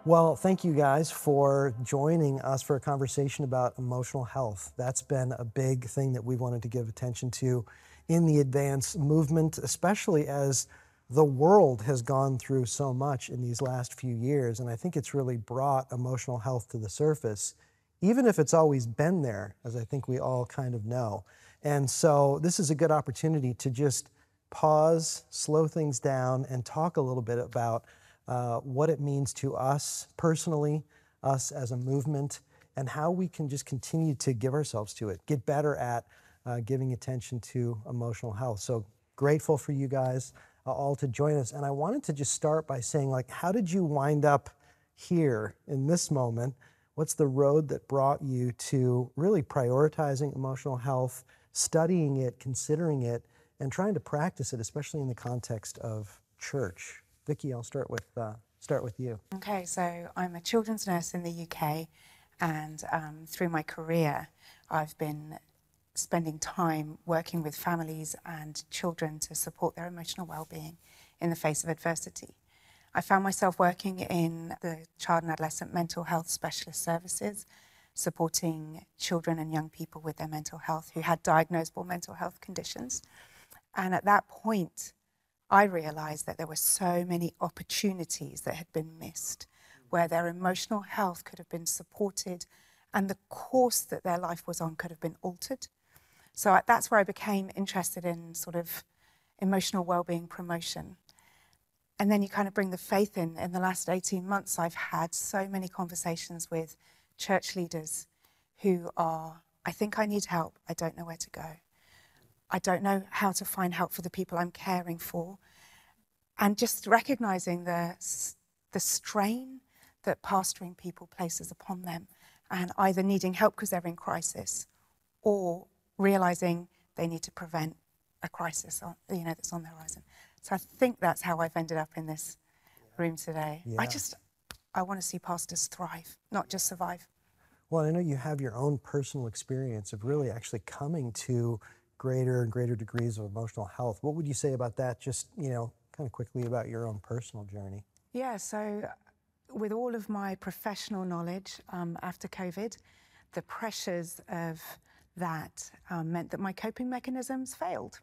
Well, thank you guys for joining us for a conversation about emotional health. That's been a big thing that we wanted to give attention to in the Advance movement, especially as the world has gone through so much in these last few years. And I think it's really brought emotional health to the surface, even if it's always been there, as I think we all kind of know. And so this is a good opportunity to just pause, slow things down, and talk a little bit about what it means to us personally, us as a movement, and how we can just continue to give ourselves to it, get better at giving attention to emotional health. So grateful for you guys all to join us. And I wanted to just start by saying, like, how did you wind up here in this moment? What's the road that brought you to really prioritizing emotional health, studying it, considering it, and trying to practice it, especially in the context of church? Vicki, I'll start with you. Okay, so I'm a children's nurse in the UK, and through my career, I've been spending time working with families and children to support their emotional well-being in the face of adversity. I found myself working in the child and adolescent mental health specialist services, supporting children and young people with their mental health who had diagnosable mental health conditions. And at that point, I realized that there were so many opportunities that had been missed, where their emotional health could have been supported and the course that their life was on could have been altered. So that's where I became interested in sort of emotional well-being promotion. And then you kind of bring the faith in. In the last 18 months, I've had so many conversations with church leaders who are, I think I need help, I don't know where to go. I don't know how to find help for the people I'm caring for. And just recognizing the strain that pastoring people places upon them, and either needing help because they're in crisis or realizing they need to prevent a crisis that's on the horizon. So I think that's how I've ended up in this room today. Yeah. I want to see pastors thrive, not just survive. Well, I know you have your own personal experience of really actually coming to greater and greater degrees of emotional health. What would you say about that, just, kind of quickly about your own personal journey? Yeah, so with all of my professional knowledge after COVID, the pressures of that meant that my coping mechanisms failed.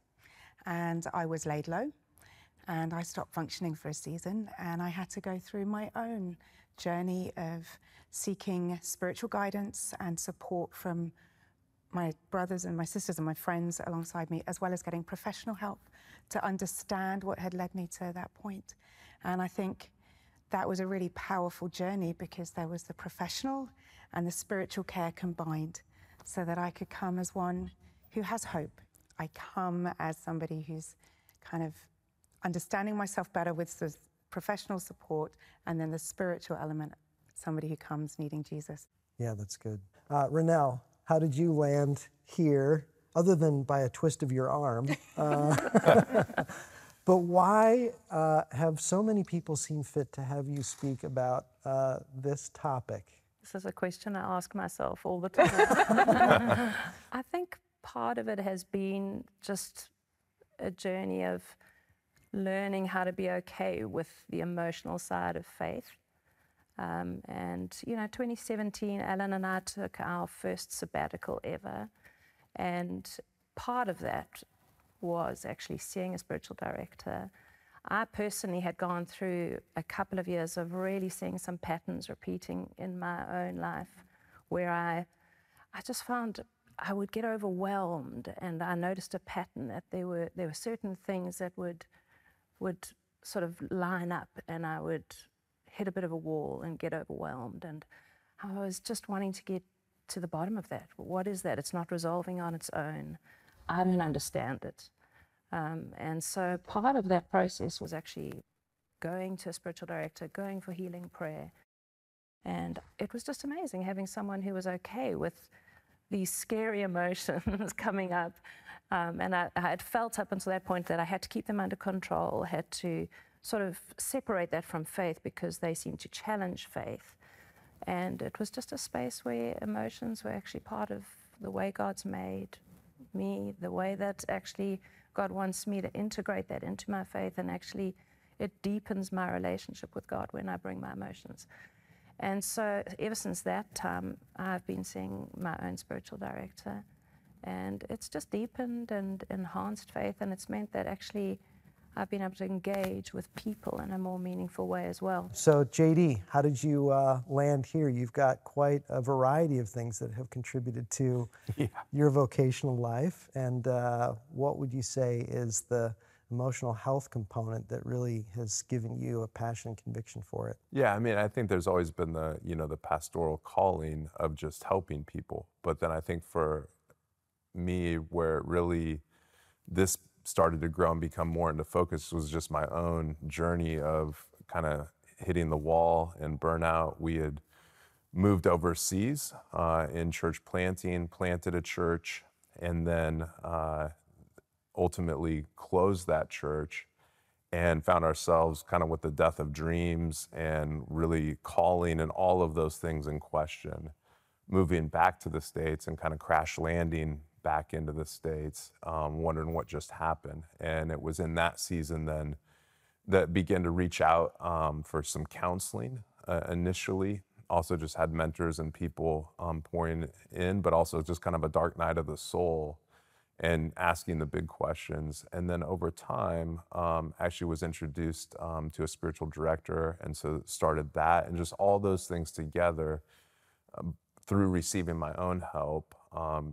And I was laid low, and I stopped functioning for a season, and I had to go through my own journey of seeking spiritual guidance and support from my brothers and my sisters and my friends alongside me, as well as getting professional help to understand what had led me to that point. And I think that was a really powerful journey because there was the professional and the spiritual care combined, so that I could come as one who has hope. I come as somebody who's kind of understanding myself better with the professional support, and then the spiritual element, somebody who comes needing Jesus. Yeah, that's good. Renelle, how did you land here, other than by a twist of your arm? But why have so many people seen fit to have you speak about this topic? This is a question I ask myself all the time. I think part of it has been just a journey of learning how to be okay with the emotional side of faith. And 2017, Alan and I took our first sabbatical ever. And part of that was actually seeing a spiritual director. I personally had gone through a couple of years of really seeing some patterns repeating in my own life, where I just found I would get overwhelmed, and I noticed a pattern that there were certain things that would sort of line up, and I would hit a bit of a wall and get overwhelmed. And I was just wanting to get to the bottom of that. What is that? It's not resolving on its own. I don't understand it. And so part of that process was actually going to a spiritual director, going for healing prayer. And it was just amazing having someone who was okay with these scary emotions coming up. And I had felt up until that point that I had to keep them under control, had to sort of separate that from faith because they seemed to challenge faith. And it was just a space where emotions were actually part of the way God's made me, the way that actually God wants me to integrate that into my faith, and actually it deepens my relationship with God when I bring my emotions. And so ever since that time, I've been seeing my own spiritual director. And it's just deepened and enhanced faith, and it's meant that actually I've been able to engage with people in a more meaningful way as well. So JD, how did you land here? You've got quite a variety of things that have contributed to your vocational life. And what would you say is the emotional health component that really has given you a passion and conviction for it? Yeah, I mean, I think there's always been the, the pastoral calling of just helping people. But then I think for me, where really this started to grow and become more into focus was just my own journey of kind of hitting the wall and burnout. We had moved overseas in church planting, planted a church, and then ultimately closed that church and found ourselves kind of with the death of dreams and really calling and all of those things in question, moving back to the States and kind of crash landing back into the States, wondering what just happened. And it was in that season then that began to reach out for some counseling initially. Also just had mentors and people pouring in, but also just kind of a dark night of the soul and asking the big questions. And then over time, actually was introduced to a spiritual director, and so started that. And just all those things together, through receiving my own help,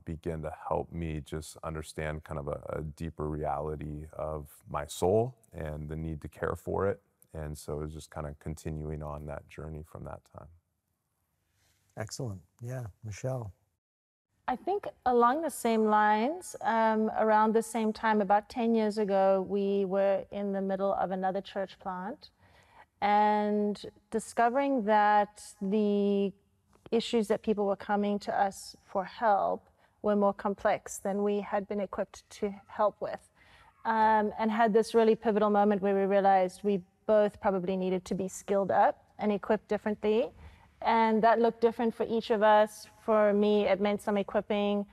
begin to help me just understand kind of a deeper reality of my soul and the need to care for it. And so it's just kind of continuing on that journey from that time. Excellent. Yeah, Michelle. I think along the same lines, around the same time, about 10 years ago, we were in the middle of another church plant and discovering that the issues that people were coming to us for help were more complex than we had been equipped to help with. And had this really pivotal moment where we realized we both probably needed to be skilled up and equipped differently. And that looked different for each of us. For me, it meant some equipping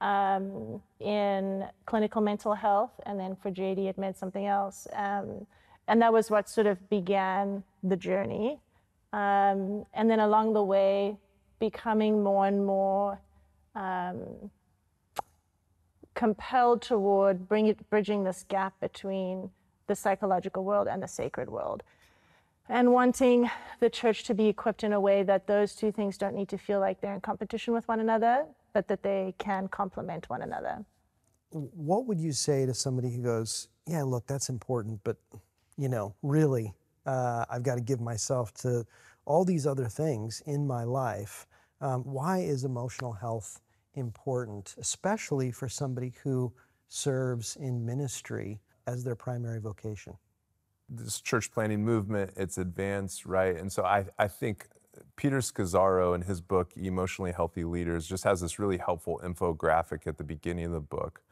in clinical mental health, and then for JD, it meant something else. And that was what sort of began the journey. And then along the way, becoming more and more compelled toward bridging this gap between the psychological world and the sacred world. And wanting the church to be equipped in a way that those two things don't need to feel like they're in competition with one another, but that they can complement one another. What would you say to somebody who goes, yeah, look, that's important, but really, I've got to give myself to all these other things in my life. Why is emotional health important, especially for somebody who serves in ministry as their primary vocation? This church planting movement, it's advanced, right? And so I think Peter Scazzaro in his book, Emotionally Healthy Leaders, just has this really helpful infographic at the beginning of the book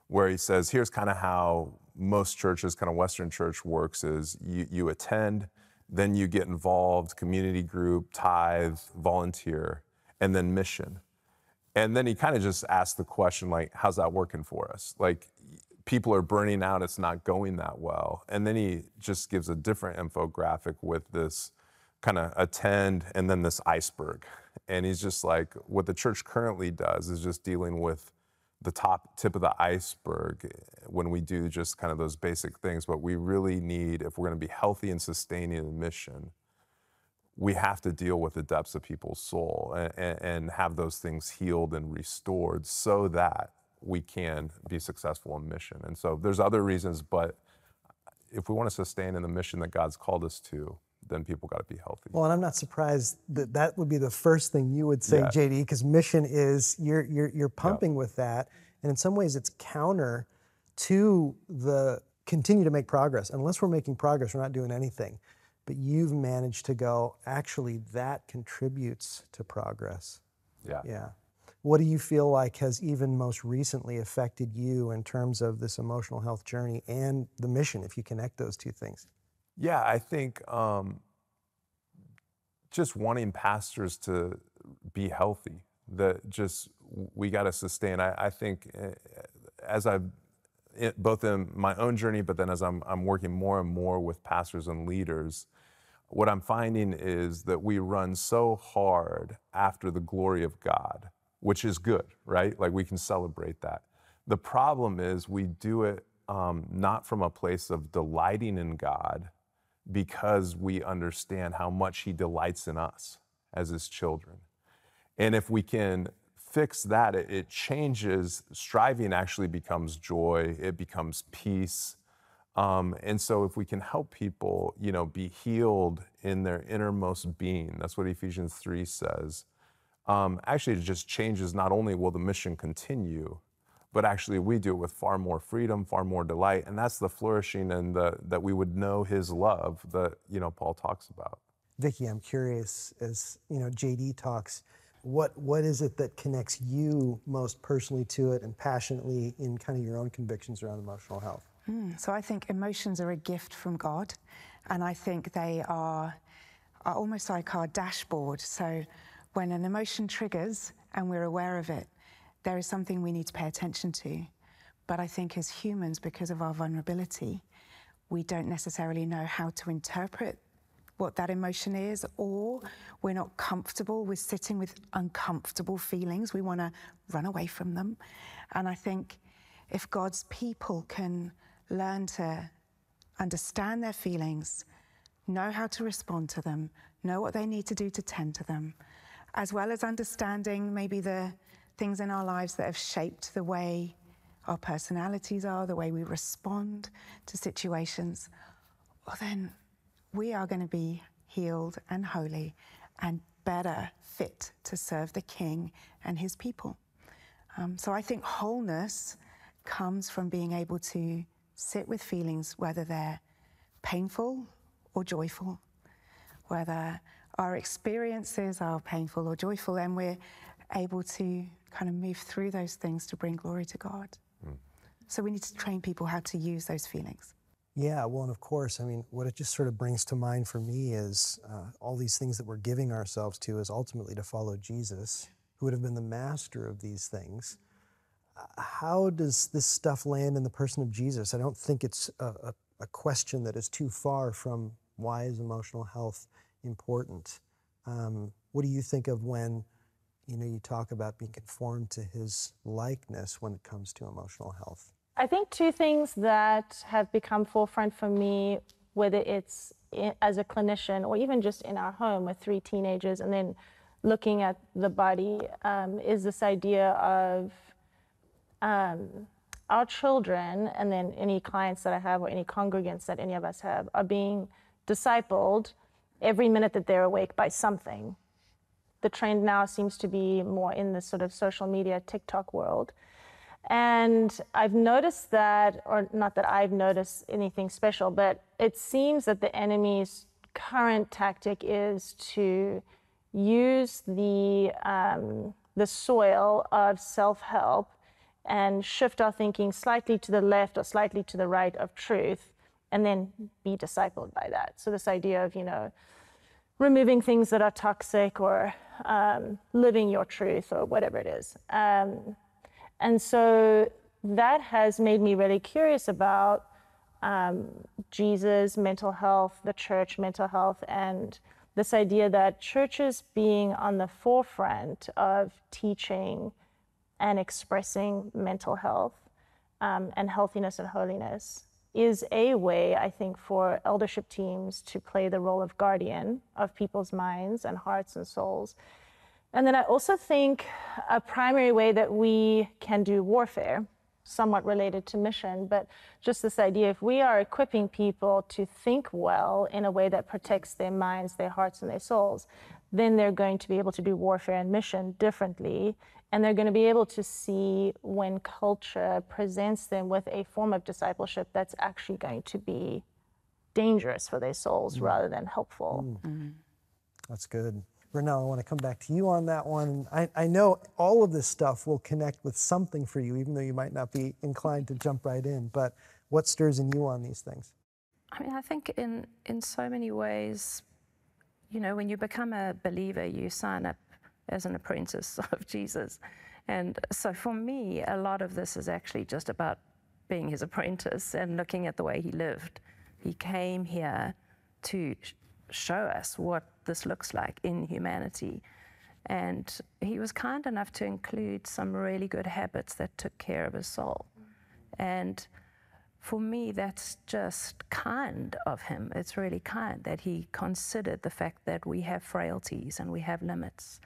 where he says, here's kind of how most churches, kind of Western church works is you attend, then you get involved, community group, tithe, volunteer, and then mission. And then he kind of just asks the question, like, how's that working for us? Like, people are burning out, it's not going that well. And then he just gives a different infographic with this kind of attend and then this iceberg. And he's just like, what the church currently does is just dealing with the tip of the iceberg when we do just kind of those basic things. But we really need, if we're going to be healthy and sustaining the mission, we have to deal with the depths of people's soul and have those things healed and restored so that we can be successful in mission. And so there's other reasons, but if we want to sustain in the mission that God's called us to, then people got to be healthy. Well, and I'm not surprised that that would be the first thing you would say, Yeah. JD, because mission is, you're pumping with that. And in some ways it's counter to the continue to make progress. Unless we're making progress, we're not doing anything. But you've managed to go, actually, that contributes to progress. Yeah. Yeah. What do you feel like has even most recently affected you in terms of this emotional health journey and the mission, if you connect those two things? Yeah, I think just wanting pastors to be healthy, that just we got to sustain. I think as I've, both in my own journey, but then as I'm working more and more with pastors and leaders, what I'm finding is that we run so hard after the glory of God, which is good, right? Like we can celebrate that. The problem is we do it not from a place of delighting in God, because we understand how much he delights in us as his children. And if we can fix that, it changes. Striving actually becomes joy. It becomes peace. And so if we can help people, be healed in their innermost being, that's what Ephesians 3 says. Actually, it just changes. Not only will the mission continue, but actually we do it with far more freedom, far more delight. And that's the flourishing and that we would know his love that, Paul talks about. Vicki, I'm curious, as JD talks, what is it that connects you most personally to it and passionately in kind of your own convictions around emotional health? So I think emotions are a gift from God, and I think they are almost like our dashboard. So when an emotion triggers and we're aware of it, there is something we need to pay attention to. But I think as humans, because of our vulnerability, we don't necessarily know how to interpret what that emotion is, or we're not comfortable with sitting with uncomfortable feelings. We want to run away from them. And I think if God's people can learn to understand their feelings, know how to respond to them, know what they need to do to tend to them, as well as understanding maybe the things in our lives that have shaped the way our personalities are, the way we respond to situations, well then we are going to be healed and holy and better fit to serve the King and his people. So I think wholeness comes from being able to sit with feelings, whether they're painful or joyful, whether our experiences are painful or joyful, and we're able to kind of move through those things to bring glory to God. So we need to train people how to use those feelings. Yeah, well, and of course, I mean, what it just sort of brings to mind for me is all these things that we're giving ourselves to is ultimately to follow Jesus, who would have been the master of these things. How does this stuff land in the person of Jesus? I don't think it's a question that is too far from why is emotional health important. What do you think of when you talk about being conformed to his likeness when it comes to emotional health? I think two things that have become forefront for me, whether it's as a clinician or even just in our home with 3 teenagers and then looking at the body, is this idea of our children, and then any clients that I have or any congregants that any of us have, are being discipled every minute that they're awake by something. The trend now seems to be more in the sort of social media, TikTok world. And I've noticed that, or not that I've noticed anything special, but it seems that the enemy's current tactic is to use the soil of self-help and shift our thinking slightly to the left or slightly to the right of truth, and then be discipled by that. So this idea of, removing things that are toxic, or living your truth, or whatever it is. And so that has made me really curious about Jesus' mental health, the church mental health, and this idea that churches being on the forefront of teaching and expressing mental health and healthiness and holiness is a way, I think, for eldership teams to play the role of guardian of people's minds and hearts and souls. And then I also think a primary way that we can do warfare, somewhat related to mission, but just this idea, if we are equipping people to think well in a way that protects their minds, their hearts, and their souls, then they're going to be able to do warfare and mission differently. And they're going to be able to see when culture presents them with a form of discipleship that's actually going to be dangerous for their souls rather than helpful. That's good. Renelle, I want to come back to you on that one. I know all of this stuff will connect with something for you, even though you might not be inclined to jump right in. But what stirs in you on these things? I mean, I think in so many ways, when you become a believer, you sign up as an apprentice of Jesus. And so for me, a lot of this is actually just about being his apprentice and looking at the way he lived. He came here to show us what this looks like in humanity. And he was kind enough to include some really good habits that took care of his soul. And for me, that's just kind of him. It's really kind that he considered the fact that we have frailties and we have limits.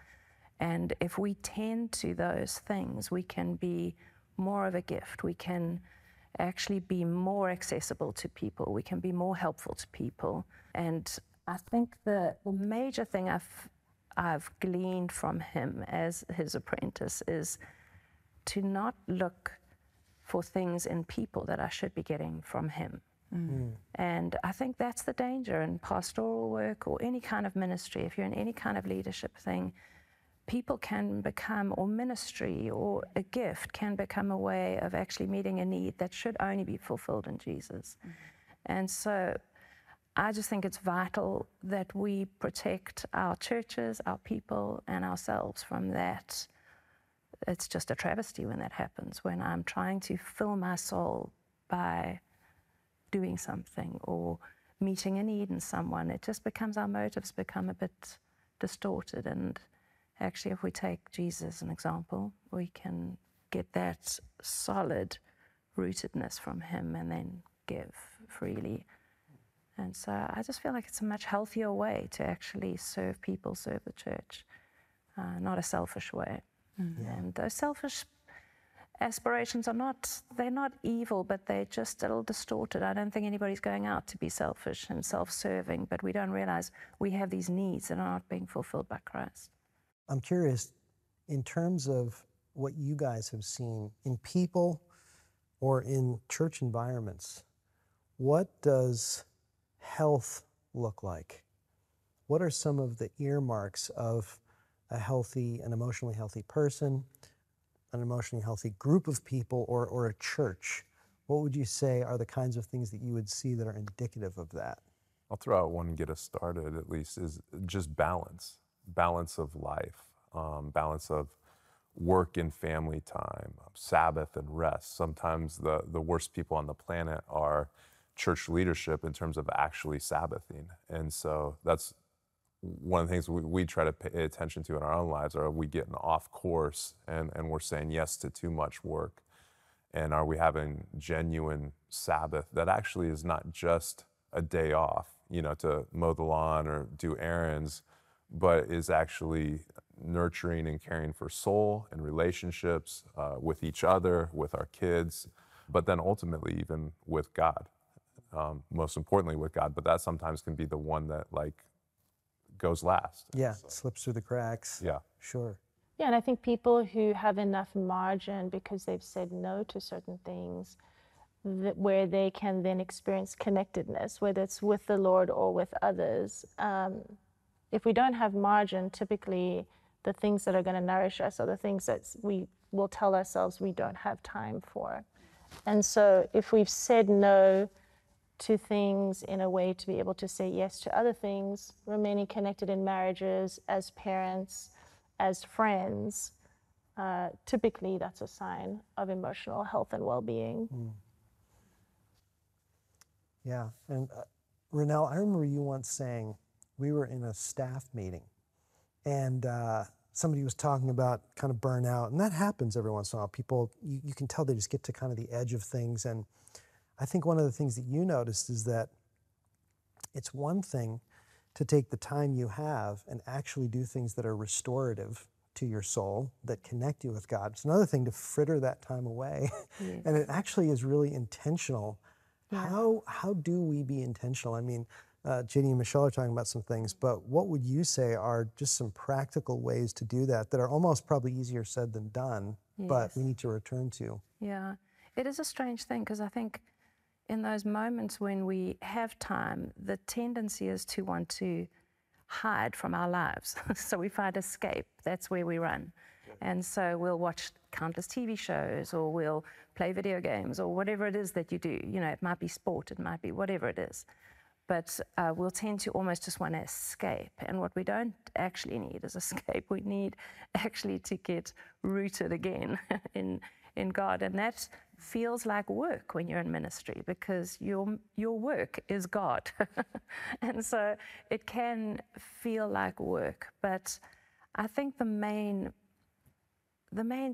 And if we tend to those things, we can be more of a gift. We can actually be more accessible to people. We can be more helpful to people. And I think the major thing I've gleaned from him as his apprentice is to not look for things in people that I should be getting from him. And I think that's the danger in pastoral work or any kind of ministry. If you're in any kind of leadership thing, people can become, or ministry or a gift can become a way of actually meeting a need that should only be fulfilled in Jesus. And so I just think it's vital that we protect our churches, our people, and ourselves from that. It's just a travesty when that happens, when I'm trying to fill my soul by doing something or meeting a need in someone. It just becomes, our motives become a bit distorted. And actually, if we take Jesus as an example, we can get that solid rootedness from him and then give freely. And so I just feel like it's a much healthier way to actually serve people, serve the church, not a selfish way. And those selfish aspirations they're not evil, but they're just a little distorted. I don't think anybody's going out to be selfish and self-serving, but we don't realize we have these needs that are not being fulfilled by Christ. I'm curious, in terms of what you guys have seen in people or in church environments, what does health look like? What are some of the earmarks of an emotionally healthy person, an emotionally healthy group of people, or a church? What would you say are the kinds of things that you would see that are indicative of that? I'll throw out one and get us started, at least, is just balance of life, balance of work and family time, Sabbath and rest. Sometimes the worst people on the planet are church leadership in terms of actually Sabbathing. And so that's one of the things we try to pay attention to in our own lives. Are we getting off course and we're saying yes to too much work? And are we having genuine Sabbath that actually is not just a day off, to mow the lawn or do errands, but is actually nurturing and caring for soul and relationships with each other, with our kids, but then ultimately even with God, most importantly with God. But that sometimes can be the one that goes last. Yeah, slips through the cracks. Yeah. Sure. Yeah, and I think people who have enough margin because they've said no to certain things, where they can then experience connectedness, whether it's with the Lord or with others. If we don't have margin, typically the things that are going to nourish us are the things that we will tell ourselves we don't have time for. And so if we've said no to things in a way to be able to say yes to other things, remaining connected in marriages, as parents, as friends, typically that's a sign of emotional health and well-being. Yeah, and Renelle, I remember you once saying, we were in a staff meeting and somebody was talking about kind of burnout, and that happens every once in a while. People, you can tell they just get to kind of the edge of things. And I think one of the things that you noticed is that it's one thing to take the time you have and actually do things that are restorative to your soul, that connect you with God. It's another thing to fritter that time away. Yes. And it actually is really intentional. Yeah. How do we be intentional? I mean, Ginny and Michelle are talking about some things, but what would you say are just some practical ways to do that are almost probably easier said than done, but we need to return to? Yeah, it is a strange thing, because I think in those moments when we have time, the tendency is to want to hide from our lives. So we find escape. That's where we run. And so we'll watch countless TV shows, or we'll play video games, or whatever it is that you do. It might be sport, it might be whatever it is. But we'll tend to almost just want to escape. And what we don't actually need is escape. We need actually to get rooted again in God. And that feels like work when you're in ministry, because your work is God. And so it can feel like work. But I think the main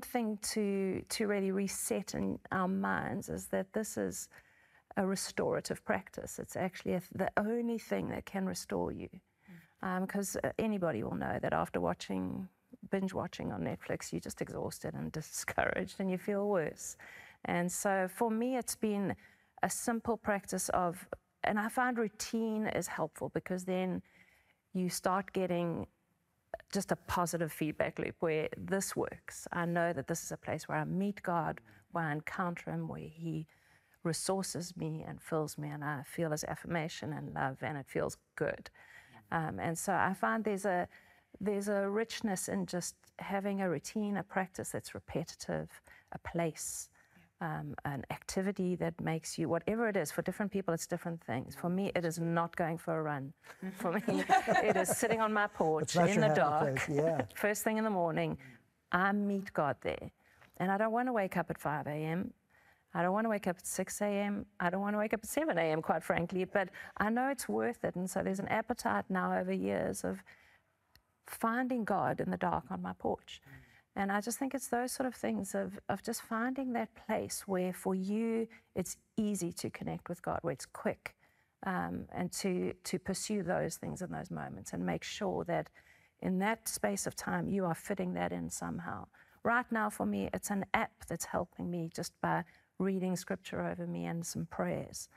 thing to really reset in our minds is that this is a restorative practice. It's actually the only thing that can restore you. Because anybody will know that after binge watching on Netflix, you're just exhausted and discouraged and you feel worse. And so for me, it's been a simple practice and I find routine is helpful, because then you start getting just a positive feedback loop where this works. I know that this is a place where I meet God, where I encounter Him, where He resources me and fills me, and I feel His affirmation and love, and it feels good. And so I find there's a richness in just having a routine, a practice that's repetitive, a place, an activity that makes you, whatever it is. For different people, it's different things. For me, it is not going for a run. For me, it is sitting on my porch in the dark, first thing in the morning. I meet God there. And I don't want to wake up at 5 a.m. I don't want to wake up at 6 a.m. I don't want to wake up at 7 a.m., quite frankly, but I know it's worth it. And so there's an appetite now over years of finding God in the dark on my porch. And I just think it's those sort of things of just finding that place where for you it's easy to connect with God, where it's quick, and to pursue those things in those moments and make sure that in that space of time you are fitting that in somehow. Right now for me, it's an app that's helping me just by reading scripture over me and some prayers.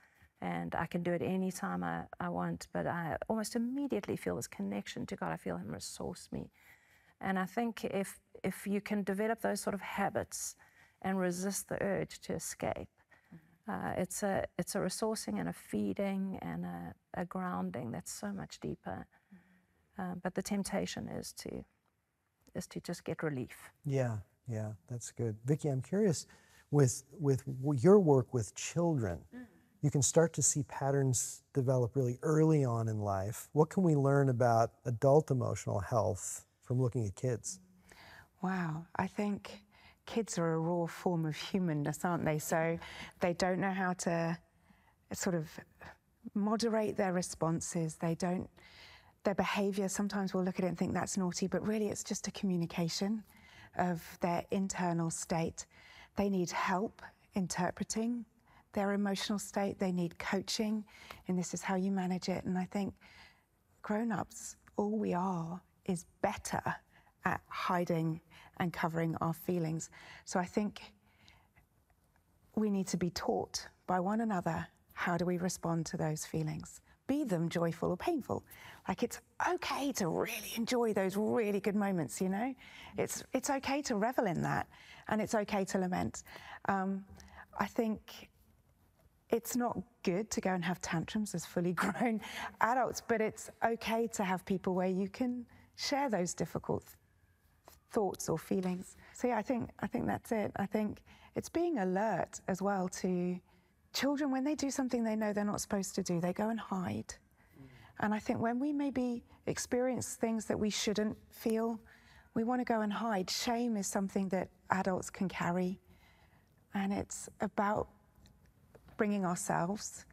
And I can do it anytime I want, but I almost immediately feel this connection to God. I feel Him resource me. And I think if you can develop those sort of habits and resist the urge to escape, it's a resourcing and a feeding and a grounding that's so much deeper. But the temptation is to just get relief. Yeah, that's good. Vicki, I'm curious, with your work with children, you can start to see patterns develop really early on in life. What can we learn about adult emotional health from looking at kids? Wow, I think kids are a raw form of humanness, aren't they? So they don't know how to sort of moderate their responses. Their behavior, sometimes we'll look at it and think that's naughty, but really it's just a communication of their internal state. They need help interpreting their emotional state. They need coaching, and this is how you manage it. And I think grown-ups, all we are is better at hiding and covering our feelings. So I think we need to be taught by one another, how do we respond to those feelings? Be them joyful or painful. Like, it's okay to really enjoy those really good moments, you know? It's okay to revel in that, and it's okay to lament. I think it's not good to go and have tantrums as fully grown adults, but it's okay to have people where you can share those difficult thoughts or feelings. So yeah, I think that's it. I think it's being alert as well to children. When they do something they know they're not supposed to do, they go and hide. And I think when we maybe experience things that we shouldn't feel, we want to go and hide. Shame is something that adults can carry, and it's about bringing ourselves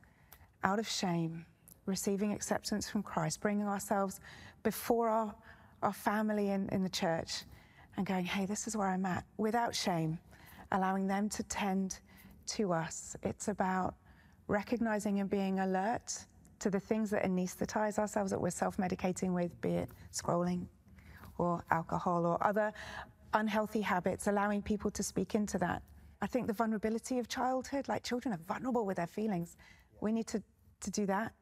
out of shame, receiving acceptance from Christ, bringing ourselves before our family in the church and going, hey, this is where I'm at, without shame, allowing them to tend to us. It's about recognizing and being alert to the things that anesthetize ourselves, that we're self-medicating with, be it scrolling or alcohol or other unhealthy habits, allowing people to speak into that. I think the vulnerability of childhood, like children are vulnerable with their feelings. We need to do that.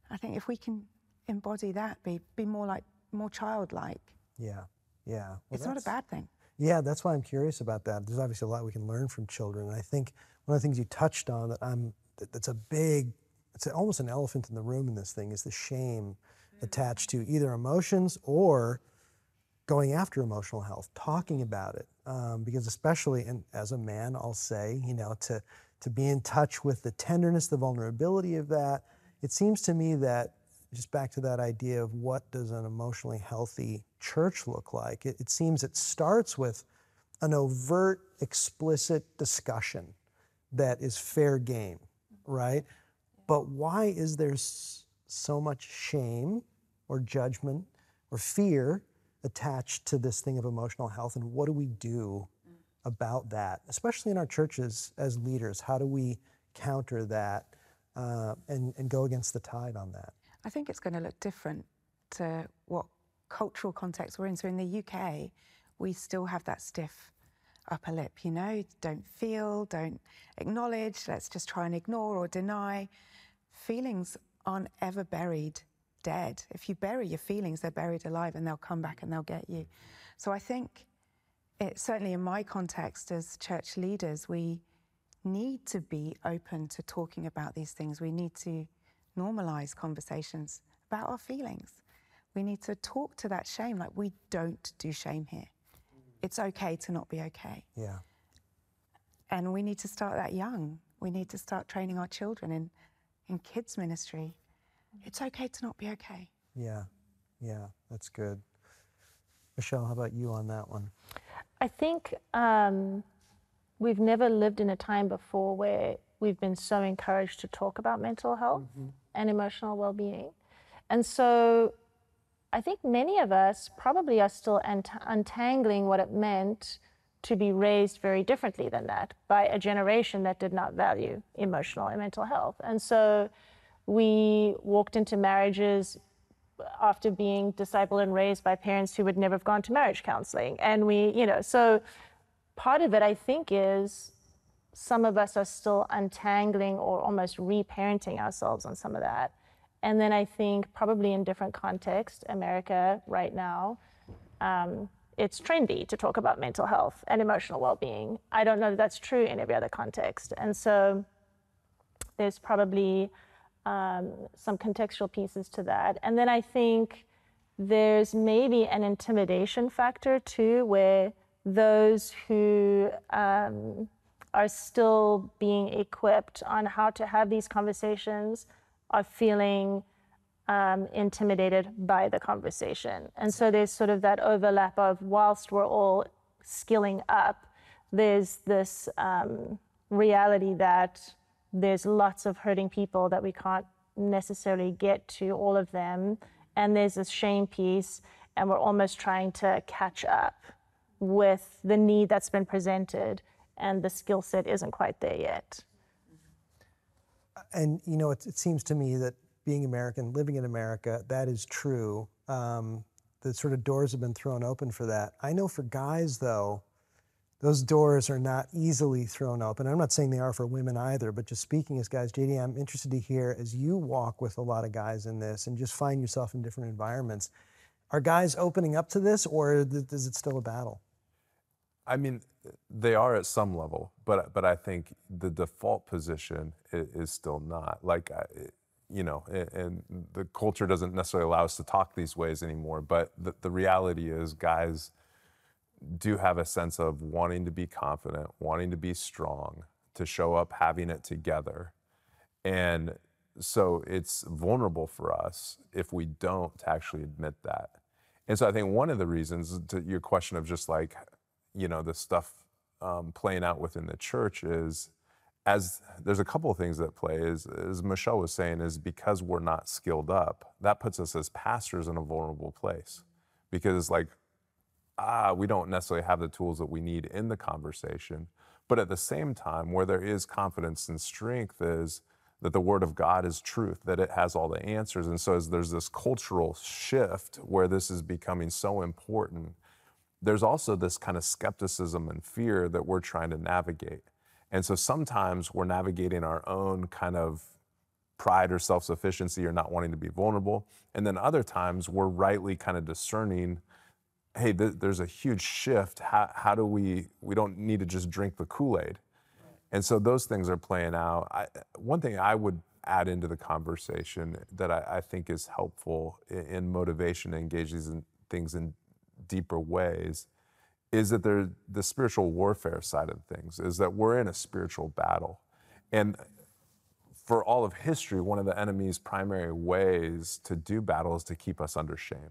I think if we can embody that, be more childlike. Yeah. Well, it's not a bad thing. Yeah, that's why I'm curious about that. There's obviously a lot we can learn from children. And I think one of the things you touched on that's it's almost an elephant in the room in this thing, is the shame attached to either emotions or going after emotional health, talking about it. Because especially, and as a man, I'll say, to be in touch with the tenderness, the vulnerability of that, it seems to me that, just back to that idea of what does an emotionally healthy church look like, it seems it starts with an overt, explicit discussion that is fair game, right? But why is there so much shame or judgment or fear attached to this thing of emotional health? And what do we do about that, especially in our churches as leaders? How do we counter that and go against the tide on that? I think it's going to look different to what cultural context we're in. So in the UK, we still have that stiff upper lip, you know, don't feel, don't acknowledge, let's just try and ignore or deny. Feelings aren't ever buried dead. If you bury your feelings, they're buried alive and they'll come back and they'll get you. So I think, certainly in my context as church leaders, we need to be open to talking about these things. We need to normalize conversations about our feelings. We need to talk to that shame, like we don't do shame here. It's okay to not be okay. Yeah. And we need to start that young. We need to start training our children in kids ministry. It's okay to not be okay. Yeah, yeah, that's good. Michelle, how about you on that one? I think we've never lived in a time before where we've been so encouraged to talk about mental health and emotional well-being. And so I think many of us probably are still untangling what it meant to be raised very differently than that by a generation that did not value emotional and mental health. And so we walked into marriages after being discipled and raised by parents who would never have gone to marriage counseling. And we, you know, so part of it, I think, is some of us are still untangling or almost reparenting ourselves on some of that. And then I think probably in different contexts, America right now, it's trendy to talk about mental health and emotional well-being. I don't know that that's true in every other context. And so there's probably some contextual pieces to that. And then I think there's maybe an intimidation factor too, where those who are still being equipped on how to have these conversations are feeling intimidated by the conversation. And so there's sort of that overlap of, whilst we're all skilling up, there's this reality that there's lots of hurting people that we can't necessarily get to all of them. And there's this shame piece, and we're almost trying to catch up with the need that's been presented, and the skill set isn't quite there yet. And, you know, it seems to me that being American, living in America, that is true. The sort of doors have been thrown open for that. I know for guys, though, those doors are not easily thrown open. I'm not saying they are for women either, but just speaking as guys, JD, I'm interested to hear, as you walk with a lot of guys in this and just find yourself in different environments, are guys opening up to this, or is it still a battle? I mean, they are at some level, but I think the default position is still not. Like, you know, and the culture doesn't necessarily allow us to talk these ways anymore, but the reality is guys do have a sense of wanting to be confident, wanting to be strong, to show up having it together. And so it's vulnerable for us if we don't actually admit that. And so I think one of the reasons, to your question of just like, you know, the stuff playing out within the church is, as there's a couple of things that play, is, as Michelle was saying, is because we're not skilled up, that puts us as pastors in a vulnerable place. Because like, we don't necessarily have the tools that we need in the conversation. But at the same time, where there is confidence and strength is that the Word of God is truth, that it has all the answers. And so as there's this cultural shift where this is becoming so important, there's also this kind of skepticism and fear that we're trying to navigate. And so sometimes we're navigating our own kind of pride or self-sufficiency or not wanting to be vulnerable. And then other times we're rightly kind of discerning, hey, there's a huge shift. How do we don't need to just drink the Kool-Aid. And so those things are playing out. One thing I would add into the conversation that I think is helpful in motivation to engage these things in deeper ways is that the spiritual warfare side of things is that we're in a spiritual battle. And for all of history, one of the enemy's primary ways to do battle is to keep us under shame.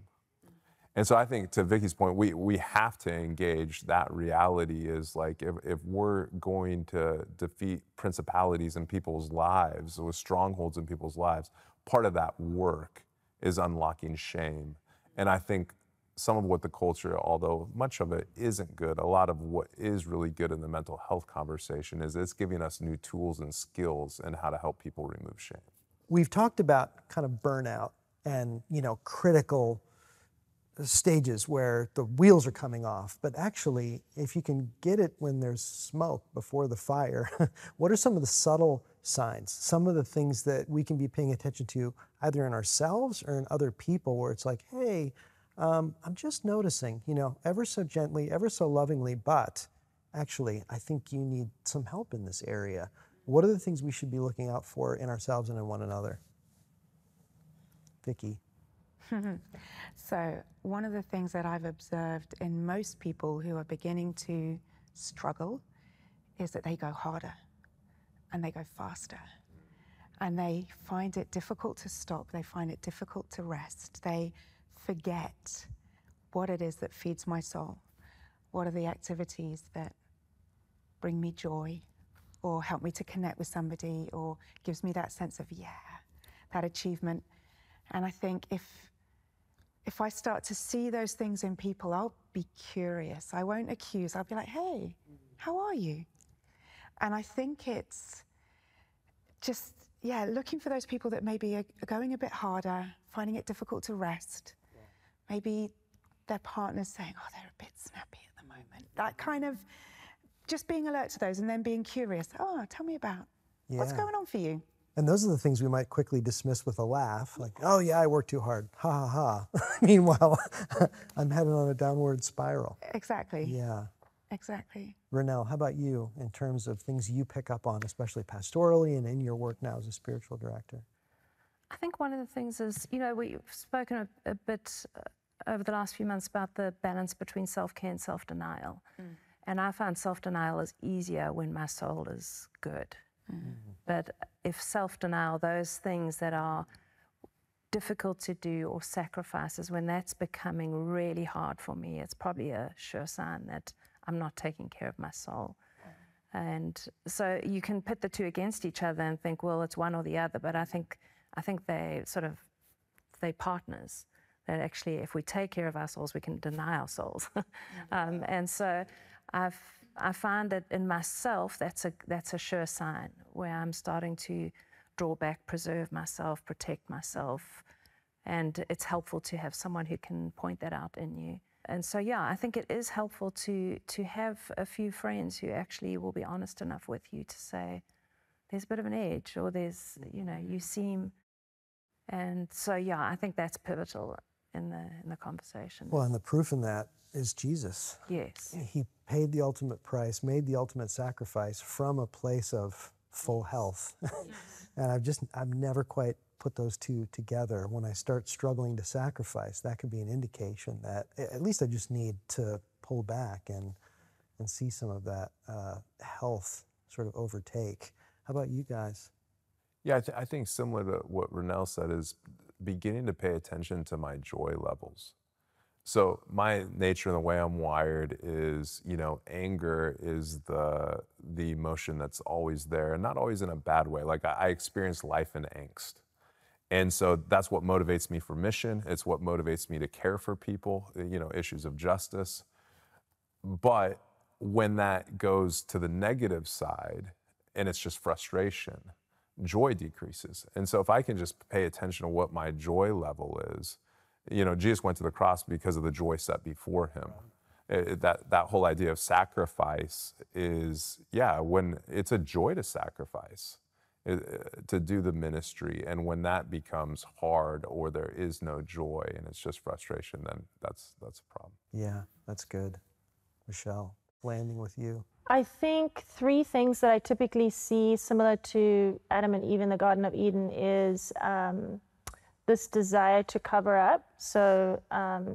And so I think, to Vicky's point, we have to engage that reality. Is like, if we're going to defeat principalities in people's lives, with strongholds in people's lives, part of that work is unlocking shame. And I think some of what the culture, although much of it isn't good, a lot of what is really good in the mental health conversation is it's giving us new tools and skills in how to help people remove shame. We've talked about kind of burnout and, critical stages where the wheels are coming off, but actually, if you can get it when there's smoke before the fire, what are some of the subtle signs, some of the things that we can be paying attention to either in ourselves or in other people, where it's like, hey, I'm just noticing, ever so gently, ever so lovingly, but actually, I think you need some help in this area. What are the things we should be looking out for in ourselves and in one another? Vicki. So one of the things that I've observed in most people who are beginning to struggle is that they go harder and they go faster. And they find it difficult to stop. They find it difficult to rest. They forget what it is that feeds my soul. What are the activities that bring me joy or help me to connect with somebody or gives me that sense of, that achievement. And I think if I start to see those things in people, I'll be curious. I won't accuse. I'll be like, hey, how are you? And I think it's just, looking for those people that maybe are going a bit harder, finding it difficult to rest. Maybe their partner's saying, oh, they're a bit snappy at the moment. That kind of, just being alert to those and then being curious. Oh, tell me about what's going on for you. And those are the things we might quickly dismiss with a laugh, like, oh yeah, I work too hard, ha ha ha. Meanwhile, I'm headed on a downward spiral. Exactly. Yeah. Exactly. Renelle, how about you in terms of things you pick up on, especially pastorally and in your work now as a spiritual director? I think one of the things is, we've spoken a bit over the last few months about the balance between self-care and self-denial. And I find self-denial is easier when my soul is good. But if self-denial, those things that are difficult to do or sacrifices, when that's becoming really hard for me, it's probably a sure sign that I'm not taking care of my soul. And so you can pit the two against each other and think, well, it's one or the other, but I think they're partners. That actually, if we take care of our souls, we can deny our souls. And so I find that in myself, that's a sure sign where I'm starting to draw back, preserve myself, protect myself. And it's helpful to have someone who can point that out in you. And so, I think it is helpful to have a few friends who actually will be honest enough with you to say, there's a bit of an edge, or there's, you seem. And so, I think that's pivotal in the conversation. Well, and the proof in that is Jesus. Yes. He paid the ultimate price, made the ultimate sacrifice from a place of full health. And I've never quite put those two together. When I start struggling to sacrifice, that could be an indication that at least I just need to pull back and see some of that health sort of overtake. How about you guys? Yeah, I think similar to what Renelle said is beginning to pay attention to my joy levels. So my nature and the way I'm wired is, anger is the emotion that's always there, and not always in a bad way. Like I experience life in angst. And so that's what motivates me for mission. It's what motivates me to care for people, issues of justice. But when that goes to the negative side and it's just frustration, joy decreases. And so if I can just pay attention to what my joy level is, Jesus went to the cross because of the joy set before him. That whole idea of sacrifice is, when it's a joy to sacrifice, to do the ministry. And when that becomes hard or there is no joy and it's just frustration, then that's a problem. Yeah, that's good. Michelle, landing with you. I think three things that I typically see similar to Adam and Eve in the Garden of Eden is this desire to cover up. So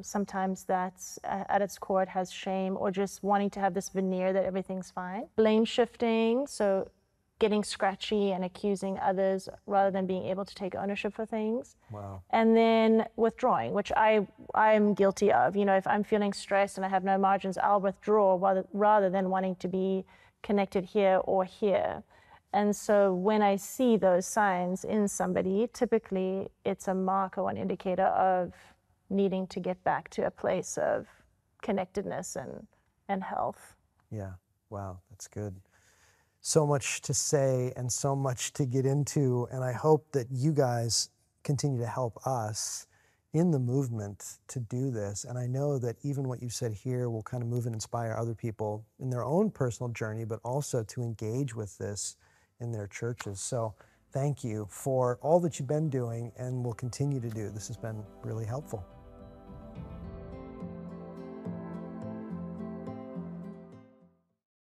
sometimes that's at its core, it has shame or just wanting to have this veneer that everything's fine. Blame shifting. So getting scratchy and accusing others rather than being able to take ownership for things. Wow. And then withdrawing, which I'm guilty of. You know, if I'm feeling stressed and I have no margins, I'll withdraw rather than wanting to be connected here or here. And so when I see those signs in somebody, typically it's a marker or an indicator of needing to get back to a place of connectedness and health. Yeah. Wow. That's good. So much to say and so much to get into. And I hope that you guys continue to help us in the movement to do this. And I know that even what you said here will kind of move and inspire other people in their own personal journey, but also to engage with this in their churches. So thank you for all that you've been doing and will continue to do. This has been really helpful.